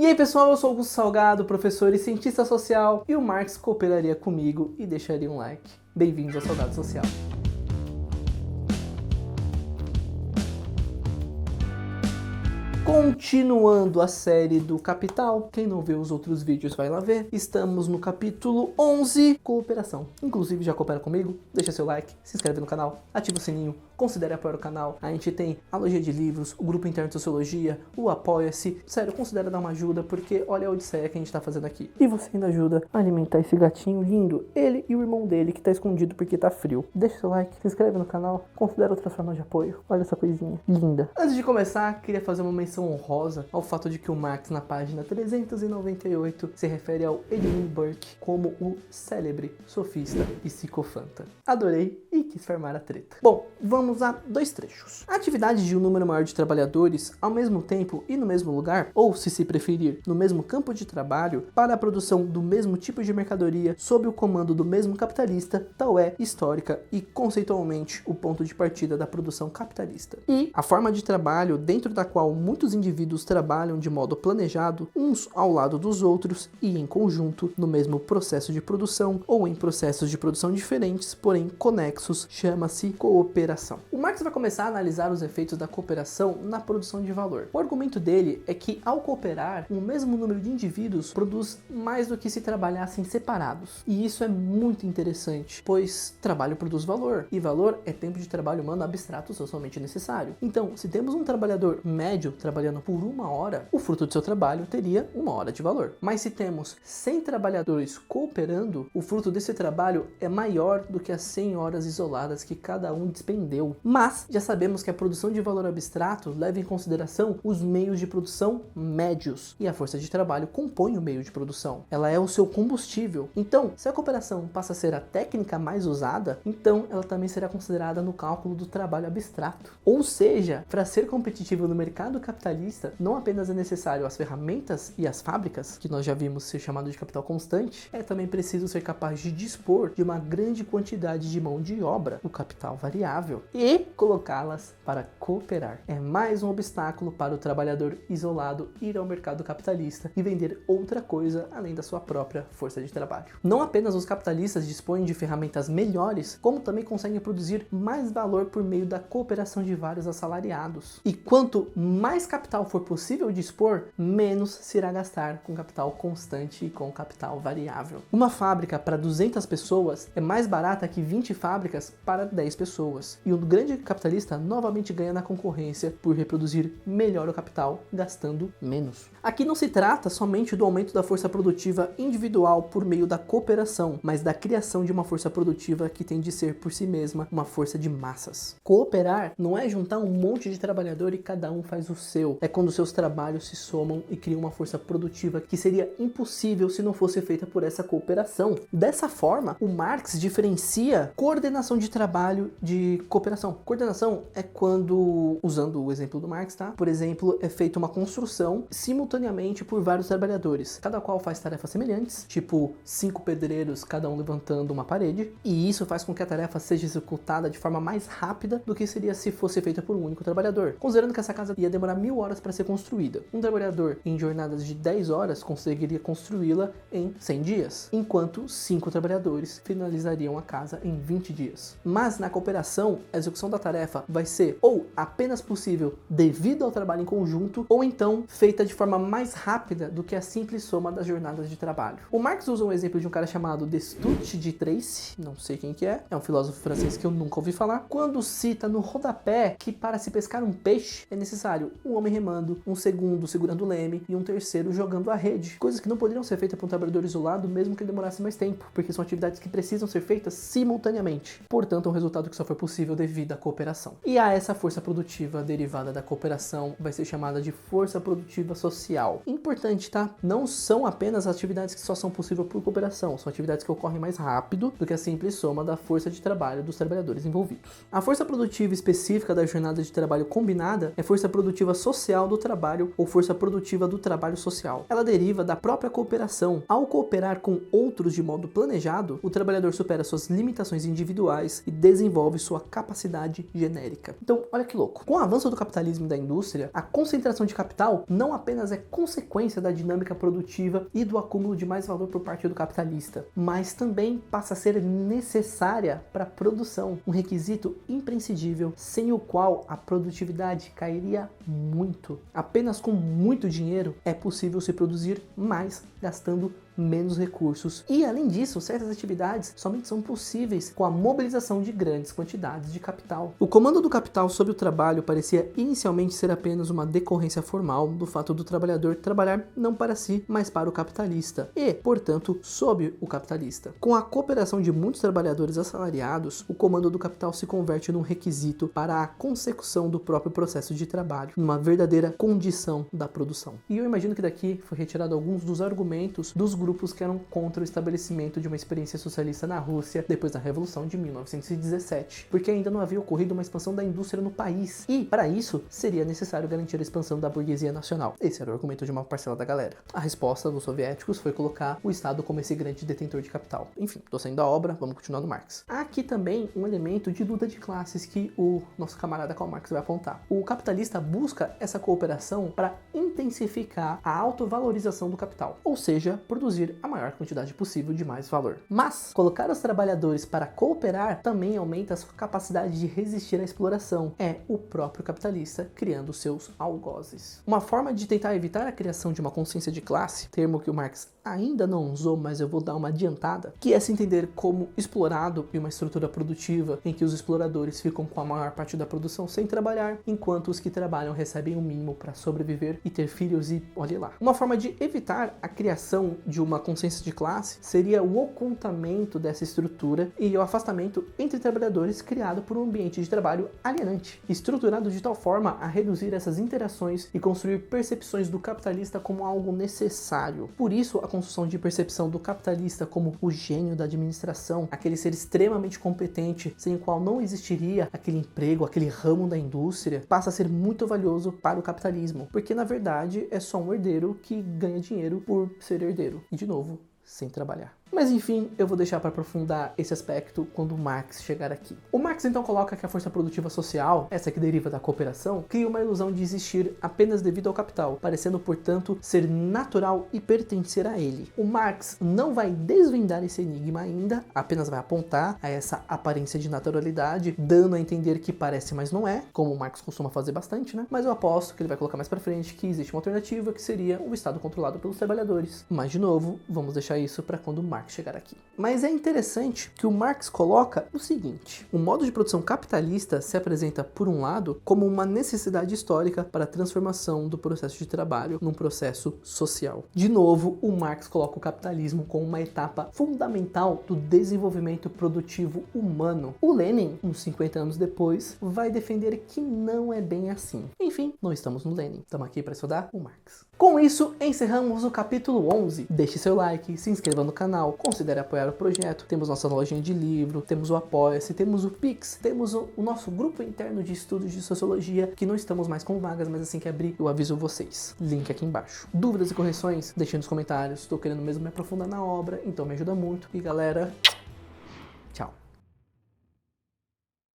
E aí pessoal, eu sou Augusto Salgado, professor e cientista social, e o Marx cooperaria comigo e deixaria um like. Bem-vindos ao Salgado Social. Continuando a série do Capital, quem não viu os outros vídeos vai lá ver. Estamos no capítulo 11, cooperação. Inclusive já coopera comigo, deixa seu like, se inscreve no canal, ativa o sininho, considere apoiar o canal. A gente tem a loja de livros, o grupo interno de sociologia, o Apoia-se. Sério, considera dar uma ajuda, porque olha a odisseia que a gente tá fazendo aqui. E você ainda ajuda a alimentar esse gatinho lindo, ele e o irmão dele que tá escondido porque tá frio. Deixa seu like, se inscreve no canal, considera outras formas de apoio. Olha essa coisinha linda. Antes de começar, queria fazer uma menção honrosa ao fato de que o Marx, na página 398, se refere ao Edmund Burke como o célebre sofista e psicofanta. Adorei e quis farmar a treta. Bom, vamos a dois trechos. A atividade de um número maior de trabalhadores ao mesmo tempo e no mesmo lugar, ou se preferir, no mesmo campo de trabalho, para a produção do mesmo tipo de mercadoria sob o comando do mesmo capitalista, tal é histórica e conceitualmente o ponto de partida da produção capitalista. E a forma de trabalho dentro da qual muitos indivíduos trabalham de modo planejado, uns ao lado dos outros e em conjunto, no mesmo processo de produção ou em processos de produção diferentes, porém conexos, chama-se cooperação. O Marx vai começar a analisar os efeitos da cooperação na produção de valor. O argumento dele é que, ao cooperar, o mesmo número de indivíduos produz mais do que se trabalhassem separados. E isso é muito interessante, pois trabalho produz valor, e valor é tempo de trabalho humano abstrato socialmente necessário. Então, se temos um trabalhador médio trabalhando por 1 hora, o fruto do seu trabalho teria 1 hora de valor. Mas se temos 100 trabalhadores cooperando, o fruto desse trabalho é maior do que as 100 horas isoladas que cada um despendeu. Mas já sabemos que a produção de valor abstrato leva em consideração os meios de produção médios, e a força de trabalho compõe o meio de produção. Ela é o seu combustível. Então, se a cooperação passa a ser a técnica mais usada, então ela também será considerada no cálculo do trabalho abstrato. Ou seja, para ser competitivo no mercado capitalista, não apenas é necessário as ferramentas e as fábricas, que nós já vimos ser chamado de capital constante, é também preciso ser capaz de dispor de uma grande quantidade de mão de obra, o capital variável, e colocá-las para cooperar. É mais um obstáculo para o trabalhador isolado ir ao mercado capitalista e vender outra coisa além da sua própria força de trabalho. Não apenas os capitalistas dispõem de ferramentas melhores, como também conseguem produzir mais valor por meio da cooperação de vários assalariados. E quanto mais capital for possível dispor, menos se irá gastar com capital constante e com capital variável. Uma fábrica para 200 pessoas é mais barata que 20 fábricas para 10 pessoas. E o grande capitalista novamente ganha na concorrência por reproduzir melhor o capital, gastando menos. Aqui não se trata somente do aumento da força produtiva individual por meio da cooperação, mas da criação de uma força produtiva que tem de ser por si mesma uma força de massas. Cooperar não é juntar um monte de trabalhador e cada um faz o seu. É quando seus trabalhos se somam e criam uma força produtiva que seria impossível se não fosse feita por essa cooperação. Dessa forma, o Marx diferencia coordenação de trabalho de cooperação. Coordenação é quando, usando o exemplo do Marx, tá? Por exemplo, é feita uma construção simultaneamente por vários trabalhadores, cada qual faz tarefas semelhantes, tipo 5 pedreiros, cada um levantando uma parede, e isso faz com que a tarefa seja executada de forma mais rápida do que seria se fosse feita por um único trabalhador, considerando que essa casa ia demorar 1000 horas para ser construída. Um trabalhador em jornadas de 10 horas conseguiria construí-la em 100 dias, enquanto 5 trabalhadores finalizariam a casa em 20 dias. Mas na cooperação, a execução da tarefa vai ser ou apenas possível devido ao trabalho em conjunto, ou então feita de forma mais rápida do que a simples soma das jornadas de trabalho. O Marx usa um exemplo de um cara chamado Destutt de Tracy, não sei quem que é um filósofo francês que eu nunca ouvi falar, quando cita no rodapé que para se pescar um peixe é necessário um homem remando, um segundo segurando o leme e um terceiro jogando a rede, coisas que não poderiam ser feitas por um trabalhador isolado mesmo que ele demorasse mais tempo, porque são atividades que precisam ser feitas simultaneamente. Portanto, é um resultado que só foi possível devido à cooperação. E a essa força produtiva derivada da cooperação vai ser chamada de força produtiva social. Importante, tá? Não são apenas atividades que só são possíveis por cooperação, são atividades que ocorrem mais rápido do que a simples soma da força de trabalho dos trabalhadores envolvidos. A força produtiva específica da jornada de trabalho combinada é força produtiva social social do trabalho ou força produtiva do trabalho social. Ela deriva da própria cooperação. Ao cooperar com outros de modo planejado, o trabalhador supera suas limitações individuais e desenvolve sua capacidade genérica. Então, olha que louco. Com o avanço do capitalismo e da indústria, a concentração de capital não apenas é consequência da dinâmica produtiva e do acúmulo de mais valor por parte do capitalista, mas também passa a ser necessária para a produção, um requisito imprescindível, sem o qual a produtividade cairia muito. Apenas com muito dinheiro é possível se produzir mais, gastando menos recursos. E além disso, certas atividades somente são possíveis com a mobilização de grandes quantidades de capital. O comando do capital sobre o trabalho parecia inicialmente ser apenas uma decorrência formal do fato do trabalhador trabalhar não para si, mas para o capitalista e, portanto, sob o capitalista. Com a cooperação de muitos trabalhadores assalariados, o comando do capital se converte num requisito para a consecução do próprio processo de trabalho, numa verdadeira condição da produção. E eu imagino que daqui foi retirado alguns dos argumentos dos grupos que eram contra o estabelecimento de uma experiência socialista na Rússia depois da Revolução de 1917, porque ainda não havia ocorrido uma expansão da indústria no país, e para isso seria necessário garantir a expansão da burguesia nacional. Esse era o argumento de uma parcela da galera. A resposta dos soviéticos foi colocar o Estado como esse grande detentor de capital. Enfim, tô saindo da obra, vamos continuar no Marx. Há aqui também um elemento de luta de classes que o nosso camarada Karl Marx vai apontar. O capitalista busca essa cooperação para intensificar a autovalorização do capital, ou seja, produzir a maior quantidade possível de mais valor. Mas colocar os trabalhadores para cooperar também aumenta a sua capacidade de resistir à exploração. É o próprio capitalista criando seus algozes. Uma forma de tentar evitar a criação de uma consciência de classe, termo que o Marx ainda não usou, mas eu vou dar uma adiantada, que é se entender como explorado em uma estrutura produtiva em que os exploradores ficam com a maior parte da produção sem trabalhar, enquanto os que trabalham recebem o mínimo para sobreviver e ter filhos e olhe lá. Uma forma de evitar a criação de uma consciência de classe seria o ocultamento dessa estrutura e o afastamento entre trabalhadores criado por um ambiente de trabalho alienante, estruturado de tal forma a reduzir essas interações e construir percepções do capitalista como algo necessário. Por isso, a construção de percepção do capitalista como o gênio da administração, aquele ser extremamente competente, sem o qual não existiria aquele emprego, aquele ramo da indústria, passa a ser muito valioso para o capitalismo, porque na verdade é só um herdeiro que ganha dinheiro por ser herdeiro. E de novo, sem trabalhar. Mas enfim, eu vou deixar para aprofundar esse aspecto quando o Marx chegar aqui. O Marx então coloca que a força produtiva social, essa que deriva da cooperação, cria uma ilusão de existir apenas devido ao capital, parecendo, portanto, ser natural e pertencer a ele. O Marx não vai desvendar esse enigma ainda, apenas vai apontar a essa aparência de naturalidade, dando a entender que parece, mas não é, como o Marx costuma fazer bastante, né? Mas eu aposto que ele vai colocar mais para frente que existe uma alternativa, que seria o Estado controlado pelos trabalhadores. Mas, de novo, vamos deixar isso para quando o Marx chegar aqui. Mas é interessante que o Marx coloca o seguinte: o modo de produção capitalista se apresenta, por um lado, como uma necessidade histórica para a transformação do processo de trabalho num processo social. De novo, o Marx coloca o capitalismo como uma etapa fundamental do desenvolvimento produtivo humano. O Lenin, uns 50 anos depois, vai defender que não é bem assim. Enfim, não estamos no Lenin, estamos aqui para estudar o Marx. Com isso, encerramos o capítulo 11. Deixe seu like, se inscreva no canal, considere apoiar o projeto. Temos nossa lojinha de livro, temos o Apoia-se, temos o Pix, temos o nosso grupo interno de estudos de sociologia, que não estamos mais com vagas, mas assim que abrir eu aviso vocês. Link aqui embaixo. Dúvidas e correções, deixem nos comentários. Estou querendo mesmo me aprofundar na obra, então me ajuda muito. E galera, tchau.